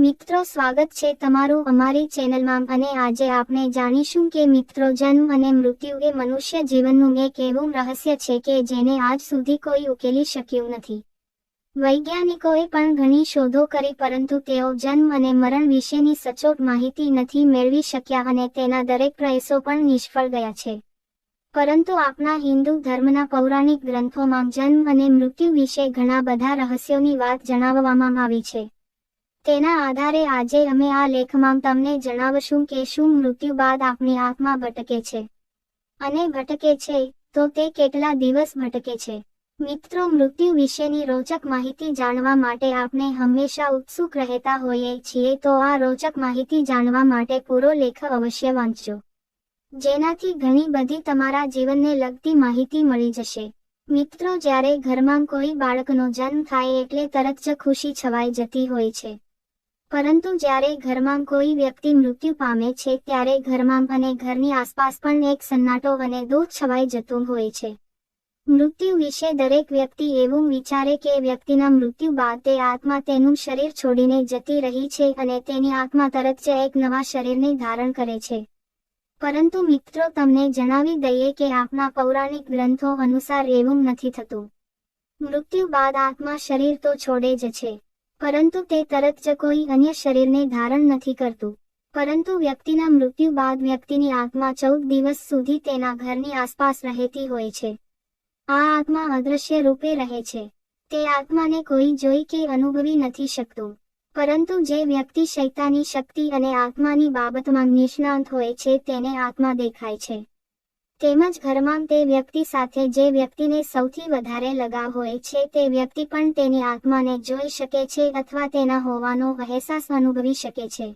મિત્રો સ્વાગત છે તમારું અમારી ચેનલમાં અને આજે આપણે જાણીશું કે મિત્રો જન્મ અને મૃત્યુ એ મનુષ્ય જીવનનું એક એવું રહસ્ય છે કે જેને આજ સુધી કોઈ ઉકેલી શક્યું નથી। વૈજ્ઞાનિકોએ પણ ઘણી શોધો કરી પરંતુ તેઓ જન્મ અને મરણ વિશેની સચોટ માહિતી નથી મેળવી શક્યા અને તેના દરેક પ્રયાસો પણ નિષ્ફળ ગયા છે। પરંતુ આપણા હિન્દુ ધર્મના પૌરાણિક ગ્રંથોમાં જન્મ અને મૃત્યુ વિશે ઘણા બધા રહસ્યોની વાત જણાવવામાં આવી છે। તેના આધારે આજે અમે આ લેખમાં તમને જણાવશું કે શું મૃત્યુ બાદ આપણી આત્મા ભટકે છે અને ભટકે છે તો તે કેટલા દિવસ ભટકે છે। મિત્રો મૃત્યુ વિશેની રોચક માહિતી જાણવા માટે આપણે હંમેશા ઉત્સુક રહેતા હોઈએ છીએ તો આ રોચક માહિતી જાણવા માટે પૂરો લેખ અવશ્ય વાંચજો, જેનાથી ઘણી બધી તમારા જીવનને લગતી માહિતી મળી જશે। મિત્રો જ્યારે ઘરમાં કોઈ બાળકનો જન્મ થાય એટલે તરત જ ખુશી છવાઈ જતી હોય છે, પરંતુ જ્યારે ઘરમાં કોઈ વ્યક્તિ મૃત્યુ પામે છે ત્યારે ઘરમાં અને ઘરની આસપાસ પણ એક સન્નાટો અને દુઃખ છવાઈ જતું હોય છે। મૃત્યુ વિશે દરેક વ્યક્તિ એવું વિચારે કે વ્યક્તિના મૃત્યુ બાદ તે આત્મા તેનું શરીર છોડીને જતી રહી છે અને તેની આત્મા તરત જ એક નવા શરીરને ધારણ કરે છે। પરંતુ મિત્રો તમને જણાવી દઈએ કે આપણા પૌરાણિક ગ્રંથો અનુસાર એવું નથી થતું। મૃત્યુ બાદ આત્મા શરીર તો છોડે જ છે, પરંતુ તે તરત જ કોઈ અન્ય શરીરને ધારણ નથી કરતું, પરંતુ વ્યક્તિના મૃત્યુ બાદ વ્યક્તિની આત્મા 14 દિવસ સુધી તેના ઘરની આસપાસ રહેતી હોય છે। આ આત્મા અદૃશ્ય રૂપે રહે છે। તે આત્માને કોઈ જોઈ કે અનુભવી નથી શકતું, પરંતુ જે વ્યક્તિ શૈતાની શક્તિ અને આત્માની બાબતમાં નિષ્ણાત હોય છે તેને આત્મા દેખાય છે। તેમજ ઘરમાં તે વ્યક્તિ સાથે જે વ્યક્તિને સૌથી વધારે લગાવ હોય છે તે વ્યક્તિ પણ તેની આત્માને જોઈ શકે છે અથવા તેના હોવાનો અહેસાસ અનુભવી શકે છે।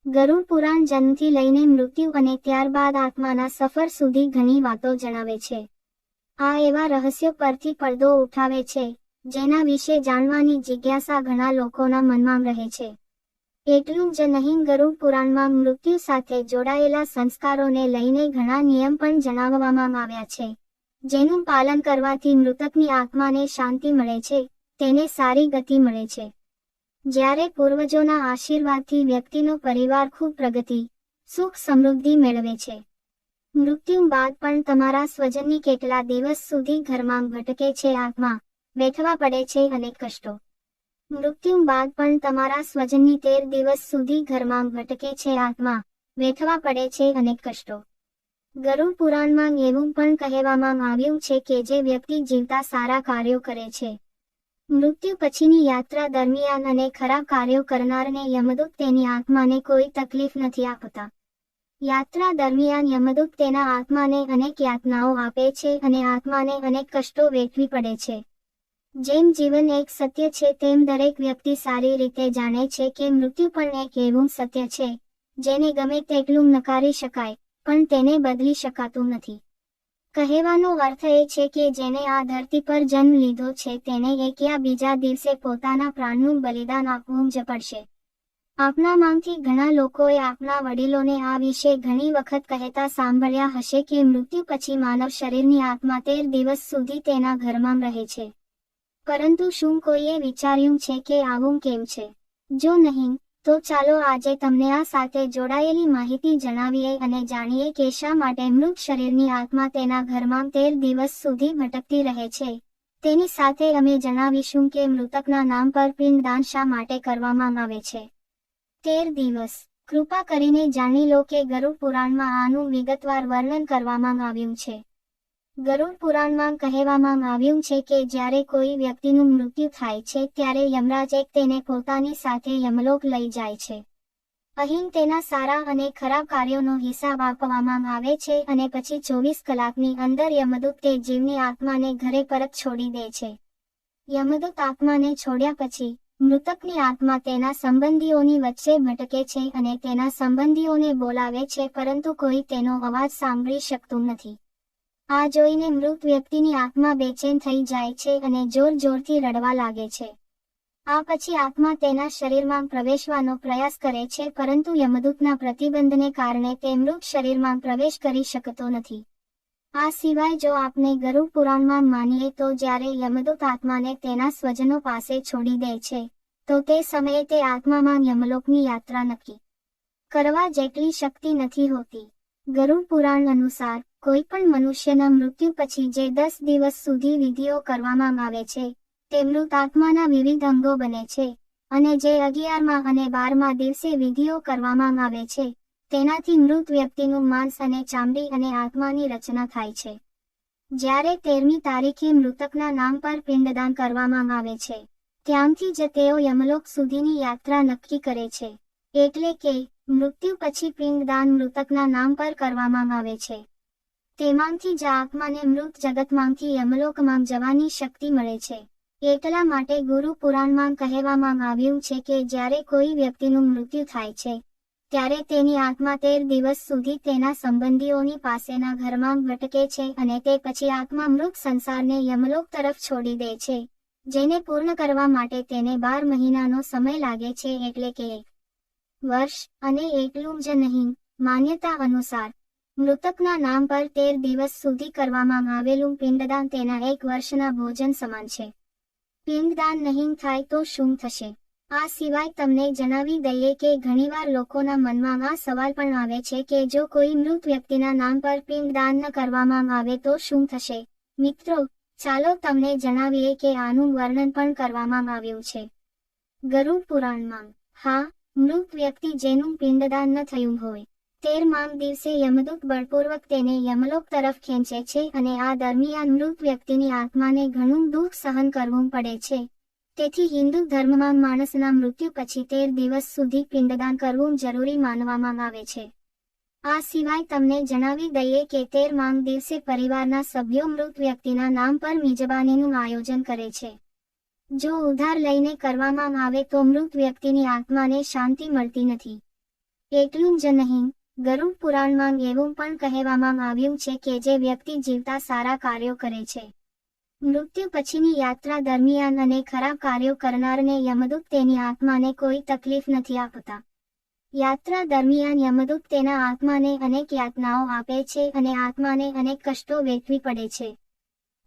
ગરુડ પુરાણ જન્મથી લઈને મૃત્યુ અને ત્યારબાદ આત્માના સફર સુધી ઘણી વાતો જણાવે છે। આ એવા રહસ્યો પરથી પડદો ઉઠાવે છે જેના વિશે જાણવાની જિજ્ઞાસા ઘણા લોકોના મનમાં રહે છે। એટલું જ નહીં, ગરુડ પુરાણમાં મૃત્યુ સાથે જોડાયેલા સંસ્કારોને લઈને ઘણા નિયમ પણ જણાવવામાં આવ્યા છે, જેનું પાલન કરવાથી મૃતકની આત્માને શાંતિ મળે છે, તેને સારી ગતિ મળે છે। જ્યારે પૂર્વજોના આશીર્વાદથી વ્યક્તિનો પરિવાર ખૂબ પ્રગતિ, સુખ સમૃદ્ધિ મેળવે છે। મૃત્યુ બાદ પણ તમારા સ્વજનની કેટલા દિવસ સુધી ઘરમાં ભટકે છે આત્મા, વેઠવા પડે છે અનેક કષ્ટો। મૃત્યુ બાદ પણ તમારા સ્વજનની 13 દિવસ સુધી ઘરમાં ભટકે છે આત્મા, વેઠવા પડે છે અનેક કષ્ટો। ગરુડ પુરાણમાં એવું પણ કહેવામાં આવ્યું છે કે જે વ્યક્તિ જીવતા સારા કાર્યો કરે છે, મૃત્યુ પછીની યાત્રા દરમિયાન અને ખરાબ કાર્યો કરનારને યમદૂત તેની આત્માને કોઈ તકલીફ નથી આપતા। યાત્રા દરમિયાન યમદૂત તેના આત્માને અનેક યાતનાઓ આપે છે અને આત્માને અનેક કષ્ટો વેઠવી પડે છે। જેમ જીવન એક સત્ય છે તેમ દરેક વ્યક્તિ સારી રીતે જાણે છે કે મૃત્યુ પણ એક એવું સત્ય છે જેને ગમે તેટલું નકારી શકાય, પણ તેને બદલી શકાતું નથી। કહેવાનો અર્થ એ છે કે જેને આ ધરતી પર જન્મ લીધો છે તેને એક યા બીજા દિવસે પોતાના પ્રાણનું બલિદાન આપવું જ પડશે। આપણામાંથી ઘણા લોકોએ આપણા વડીલોને આ વિશે ઘણી વખત કહેતા સાંભળ્યા હશે કે મૃત્યુ પછી માનવ શરીરની આત્મા 13 દિવસ સુધી તેના ઘરમાં રહે છે। પરંતુ શું કોઈએ વિચાર્યું છે કે આવું કેમ છે? જો નહીં, તો ચાલો આજે તમને આ સાથે જોડાયેલી માહિતી જણાવીએ અને જાણીએ કે શા માટે મૃત શરીરની આત્મા તેના ઘરમાં 13 દિવસ સુધી ભટકતી રહે છે। તેની સાથે અમે જણાવીશું કે મૃતકના નામ પર પિંડદાન શા માટે કરવામાં આવે છે। 13 દિવસ। કૃપા કરીને જાણી લો કે ગરુડ પુરાણમાં આનું વિગતવાર વર્ણન કરવામાં આવ્યું છે। ગરુડ પુરાણમાં કહેવામાં આવ્યું છે કે જ્યારે કોઈ વ્યક્તિનું મૃત્યુ થાય છે ત્યારે યમરાજ તેને પોતાની સાથે યમલોક લઈ જાય છે। અહીં તેના સારા અને ખરાબ કાર્યોનો હિસાબ આપવામાં આવે છે અને પછી 24 કલાકની અંદર યમદૂત તે જીવની આત્માને ઘરે પરત છોડી દે છે। યમદૂત આત્માને છોડ્યા પછી મૃતકની આત્મા તેના સંબંધીઓની વચ્ચે ભટકે છે અને તેના સંબંધીઓને બોલાવે છે પરંતુ કોઈ તેનો અવાજ સાંભળી શકતું નથી। આ જોઈને મૃત વ્યક્તિની આત્મા બેચેન થઈ જાય છે અને જોર-જોરથી રડવા લાગે છે। આ પછી આત્મા તેના શરીરમાં પ્રવેશવાનો પ્રયાસ કરે છે પરંતુ યમદૂતના પ્રતિબંધને કારણે તે મૃત શરીરમાં પ્રવેશ કરી શકતો નથી। આ સિવાય જો આપણે ગરુડ પુરાણમાં માનીએ તો જ્યારે યમદૂત આત્માને તેના સ્વજનો પાસે છોડી દે છે, તો તે સમયે તે આત્મામાં યમલોકની યાત્રા નક્કી કરવા જેટલી શક્તિ નથી હોતી. ગરુડ પુરાણ અનુસાર કોઈ પણ મનુષ્યના મૃત્યુ પછી જે 10 દિવસ સુધી વિધિઓ કરવામાં આવે છે તે મૃત આત્માના વિવિધ અંગો બને છે, અને જે 11મા અને 12મા દિવસે વિધિઓ કરવામાં આવે છે તેનાથી મૃત વ્યક્તિનું માંસ અને ચામડી અને આત્માની રચના થાય છે. જ્યારે 13મી તારીખે મૃતકના નામ પર પિંડદાન કરવામાં આવે છે ત્યાંથી જ તેઓ યમલોક સુધીની યાત્રા નક્કી કરે છે. એટલે કે મૃત્યુ પછી પિંડદાન મૃતકના નામ પર કરવામાં આવે છે. તેમાંથી જ આત્માને મૃત જગતમાંથી યમલોકમાં જવાની શક્તિ મળે છે. એટલા માટે ગુરુ પુરાણમાં કહેવામાં આવ્યું છે કે જ્યારે કોઈ વ્યક્તિનું મૃત્યુ થાય છે ત્યારે તેની આત્મા 13 દિવસ સુધી તેના સંબંધીઓની પાસેના ઘરમાં ભટકે છે અને તે પછી આત્મા મૃત સંસારને યમલોક તરફ છોડી દે છે, જેને પૂર્ણ કરવા માટે તેને 12 મહિનાનો સમય લાગે છે, એટલે કે 1 વર્ષ. અને એટલું જ નહીં, માન્યતા અનુસાર મૃતકના નામ પર 13 દિવસ સુધી કરવામાં આવેલું પિંડદાન તેના 1 વર્ષના ભોજન સમાન છે. પિંડદાન નહીં થાય તો શું થશે? આ સિવાય તમને જણાવી દઈએ કે ઘણીવાર લોકોના મનમાં આ સવાલ પણ આવે છે કે જો કોઈ મૃત વ્યક્તિના નામ પર પિંડદાન ન કરવામાં આવે તો શું થશે? મિત્રો, ચાલો તમને જણાવીએ કે આનું વર્ણન પણ કરવામાં આવ્યું છે ગરુડ પુરાણમાં. હા, મૃત વ્યક્તિ જેનું પિંડદાન ન થયું હોય 13મા દિવસે યમદૂત બળપૂર્વક તેને યમલોક તરફ ખેંચે છે અને આ દરમિયાન મૃત વ્યક્તિની આત્માને ઘણું દુઃખ સહન કરવું પડે છે. તેથી હિન્દુ ધર્મમાં માણસના મૃત્યુ પછી 13 દિવસ સુધી પિંડદાન કરવું જરૂરી માનવામાં આવે છે. આ સિવાય તમને જણાવી દઈએ કે 13મા દિવસે પરિવારના સભ્યો મૃત વ્યક્તિના નામ પર મિજબાનીનું આયોજન કરે છે. જો ઉધાર લઈને કરવામાં આવે તો મૃત વ્યક્તિની આત્માને શાંતિ મળતી નથી. એટલું જ નહીં, ગરુડ પુરાણમાં એવું પણ કહેવામાં આવ્યું છે કે જે વ્યક્તિ જીવતા સારા કાર્યો કરે છે મૃત્યુ પછીની યાત્રા દરમિયાન અને ખરાબ કાર્યો કરનારને યમદૂત તેની આત્માને કોઈ તકલીફ નથી આપતા. યાત્રા દરમિયાન યમદૂત તેના આત્માને અનેક યાતનાઓ આપે છે અને આત્માને અનેક કષ્ટો વેઠવી પડે છે.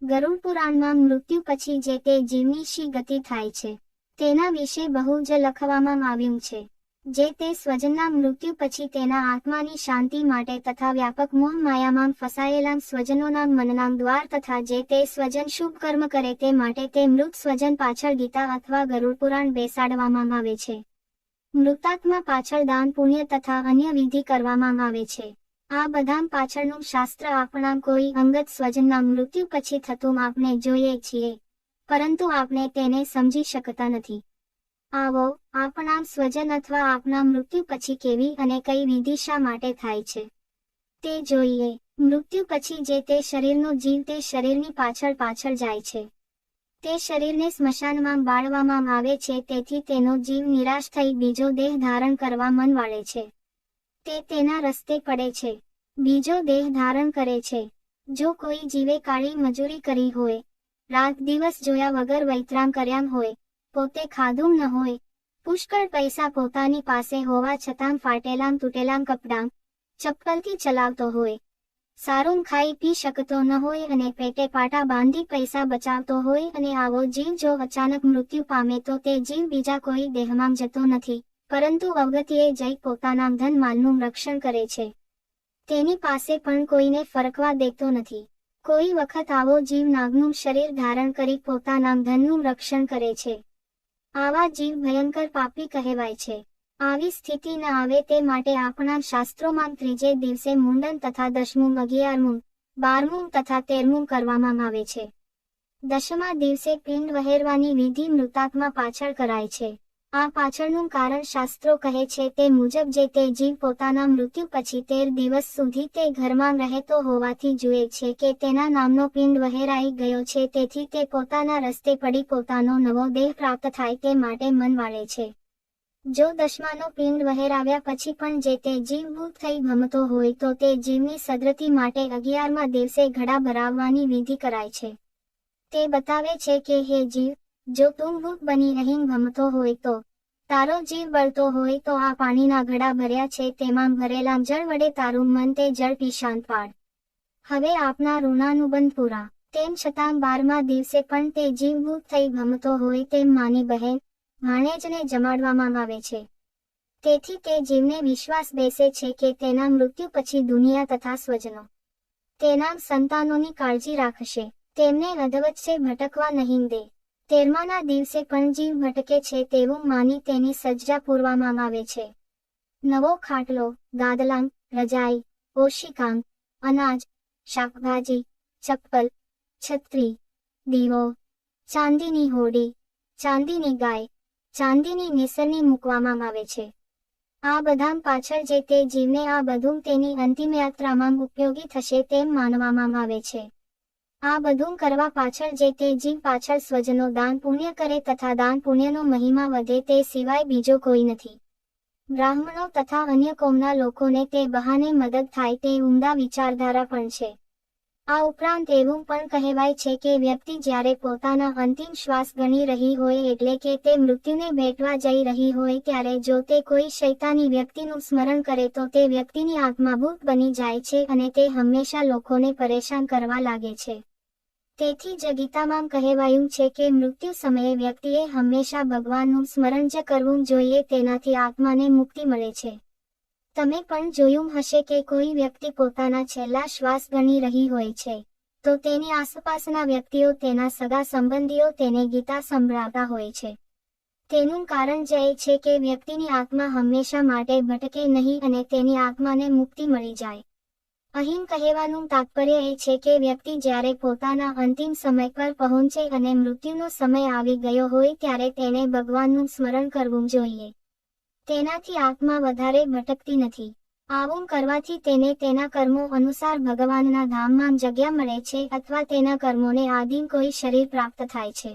ગરુડ પુરાણમાં મૃત્યુ પછી જે તે જીવની શી ગતિ થાય છે તેના વિશે બહુ જ લખવામાં આવ્યું છે. જે તે સ્વજનના મૃત્યુ પછી તેના આત્માની શાંતિ માટે તથા વ્યાપક મોહ માયામાં ફસાયેલા સ્વજનોના મનના દ્વાર તથા જે તે સ્વજન શુભ કર્મ કરે તે માટે તે મૃત સ્વજન પાછળ ગીતા અથવા ગરુડ પુરાણ બેસાડવામાં આવે છે. મૃતાત્મા પાછળ દાન પુણ્ય તથા અન્ય વિધિ કરવામાં આવે છે. આ બધા પાછળનું શાસ્ત્ર આપણા કોઈ અંગત સ્વજનના મૃત્યુ પછી થતું આપણે જોઈએ છીએ, પરંતુ આપણે તેને સમજી શકતા નથી. આવો આપણા સ્વજન અથવા આપણા મૃત્યુ પછી કેવી અને કઈ વિધિ શા માટે થાય છે તે જોઈએ. મૃત્યુ પછી જે તે શરીરનો જીવ તે શરીરની પાછળ જાય છે. તે શરીરને સ્મશાનમાં બાળવામાં આવે છે, તેથી તેનો જીવ નિરાશ થઈ બીજો દેહ ધારણ કરવા મન વાળે છે. તે તેના રસ્તે પડે છે, બીજો દેહ ધારણ કરે છે. જો કોઈ જીવે કાળી મજૂરી કરી હોય, રાત દિવસ જોયા વગર વૈતરામ કર્યા હોય, પોતે ખાધું ન હોય, પુષ્કળ પૈસા પોતાની પાસે હોવા છતાં ફાટેલામ તૂટેલામ કપડાં, ચપ્પલથી ચલાવતો હોય, સારું ખાઈ પી શકતો ન હોય અને પેટે પાટા બાંધી પૈસા બચાવતો હોય અને આવો જીવ જો અચાનક મૃત્યુ પામે તો તે જીવ બીજા કોઈ દેહમાં જતો નથી, પરંતુ અવગતિએ જઈ પોતાના ધન માલનું રક્ષણ કરે છે. તેની પાસે પણ કોઈને ફરકવા દેતો નથી. કોઈ વખત આવો જીવ નાગનું શરીર ધારણ કરી પોતાના ધનનું રક્ષણ કરે છે. આવા જીવ ભયંકર પાપી કહેવાય છે. આવી સ્થિતિ ન આવે તે માટે આપણા શાસ્ત્રોમાં ત્રીજે દિવસે મુંડન તથા 10મું, 11મું, 12મું તથા 13મું કરવામાં આવે છે. 10મા દિવસે પિંડ વહેરવાની વિધિ મૃતાત્મા પાછળ કરાય છે. આ પાછળનું કારણ શાસ્ત્રો કહે છે તે મુજબ જે તે જીવ પોતાના મૃત્યુ પછી 13 દિવસ સુધી તે ઘરમાં રહેતો હોવાથી જુએ છે કે તેના નામનો પિંડ વહેરાઈ ગયો છે, તેથી તે પોતાના રસ્તે પડી પોતાનો નવો દેહ પ્રાપ્ત થાય તે માટે મન વાળે છે. જો 10માનો પિંડ વહેરાવ્યા પછી પણ જે તે જીવ ભૂત થઈ ભમતો હોય તો તે જીવની સદ્ગતિ માટે 11મા દિવસે ઘડા ભરાવવાની વિધિ કરાય છે. તે બતાવે છે કે હે જીવ, જો તું ભૂત બની અહીં ભમતો હોય તો તારો જીવ બળતો હોય તો આ પાણીના ઘડા ભર્યા છે તેમાં ભરેલા જળ વડે તારું મન તે જળ પી શાંત પાડ. હવે આપના ઋણાનુબંધ પૂરા. તેમ છતાં 12મા દિવસે પણ તે જીવ ભૂત થઈ ભમતો હોય તેમ માની બહેન, ભાણેજને જમાડવામાં આવે છે. તેથી તે જીવને વિશ્વાસ બેસે છે કે તેના મૃત્યુ પછી દુનિયા તથા સ્વજનો તેના સંતાનોની કાળજી રાખશે, તેમને અધવચ્ચે ભટકવા નહીં દે. 13માના દિવસે પણ જીવ ભટકે છે તેવું માની તેની સજ્જા પૂરવામાં આવે છે. નવો ખાટલો, ગાદલાં, રજાઈ, ઓશિકાંગ, અનાજ, શાકભાજી, ચપ્પલ, છત્રી, દીવો, ચાંદીની હોડી, ચાંદીની ગાય, ચાંદીની નિસરણી મૂકવામાં આવે છે. આ બધામ પાછળ જે તે જીવને આ બધું તેની અંતિમ યાત્રામાં ઉપયોગી થશે તેમ માનવામાં આવે છે. આ બધું કરવા પાછળ જે તે જીવ પાછળ સ્વજનો દાન પુણ્ય કરે તથા દાન પુણ્યનો મહિમા વધે તે સિવાય બીજો કોઈ નથી. બ્રાહ્મણો તથા અન્ય કોમના લોકોને તે બહાને મદદ થાય તે ઉમદા વિચારધારા પણ છે. આ ઉપરાંત એવું પણ કહેવાય છે કે વ્યક્તિ જ્યારે પોતાના અંતિમ શ્વાસ ગણી રહી હોય એટલે કે તે મૃત્યુને ભેટવા જઈ રહી હોય ત્યારે જો તે કોઈ શૈતાની વ્યક્તિનું સ્મરણ કરે તો તે વ્યક્તિની આત્માભૂત બની જાય છે અને તે હંમેશા લોકોને પરેશાન કરવા લાગે છે. તેથી જ ગીતામાં કહેવાયું છે કે મૃત્યુ સમયે વ્યક્તિએ હંમેશા ભગવાનનું સ્મરણ જ કરવું જોઈએ, તેનાથી આત્માને મુક્તિ મળે છે. તમે પણ જોયું હશે કે કોઈ વ્યક્તિ પોતાના છેલ્લા શ્વાસ ગણી રહી હોય છે તો તેની આસપાસના વ્યક્તિઓ તેના સગા સંબંધીઓ તેને ગીતા સંભળાવતા હોય છે. તેનું કારણ જ એ છે કે વ્યક્તિની આત્મા હંમેશા માટે ભટકે નહીં અને તેની આત્માને મુક્તિ મળી જાય. અહીં કહેવાનું તાત્પર્ય એ છે કે વ્યક્તિ જ્યારે પોતાના અંતિમ સમય પર પહોંચે અને મૃત્યુનો સમય આવી ગયો હોય ત્યારે તેને ભગવાનનું સ્મરણ કરવું જોઈએ. તેનાથી આત્મા વધારે ભટકતી નથી. આવું કરવાથી તેને તેના કર્મો અનુસાર ભગવાનના ધામમાં જગ્યા મળે છે અથવા તેના કર્મોને આધીન કોઈ શરીર પ્રાપ્ત થાય છે.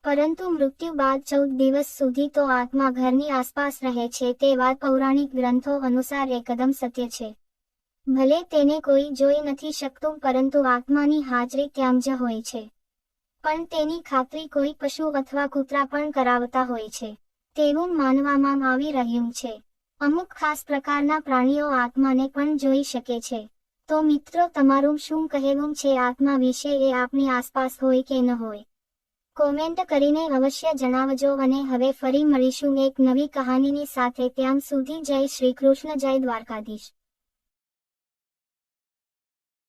પરંતુ મૃત્યુ બાદ 14 દિવસ સુધી તો આત્મા ઘરની આસપાસ રહે છે તે વાત પૌરાણિક ગ્રંથો અનુસાર એકદમ સત્ય છે. ભલે તેને કોઈ જોઈ નથી શકતું પરંતુ આત્માની હાજરી ત્યાં જ હોય છે. પણ તેની ખાતરી કોઈ પશુ અથવા કૂતરા પણ કરાવતા હોય છે તેવું માનવામાં આવી રહ્યું છે. અમુક ખાસ પ્રકારના પ્રાણીઓ આત્માને પણ જોઈ શકે છે. તો મિત્રો તમારું શું કહેવું છે આત્મા વિશે, એ આપની આસપાસ હોય કે ન હોય? કોમેન્ટ કરીને અવશ્ય જણાવજો અને હવે ફરી મળીશું એક નવી કહાનીની સાથે. ત્યાં સુધી જય શ્રી કૃષ્ણ, જય દ્વારકાધીશ.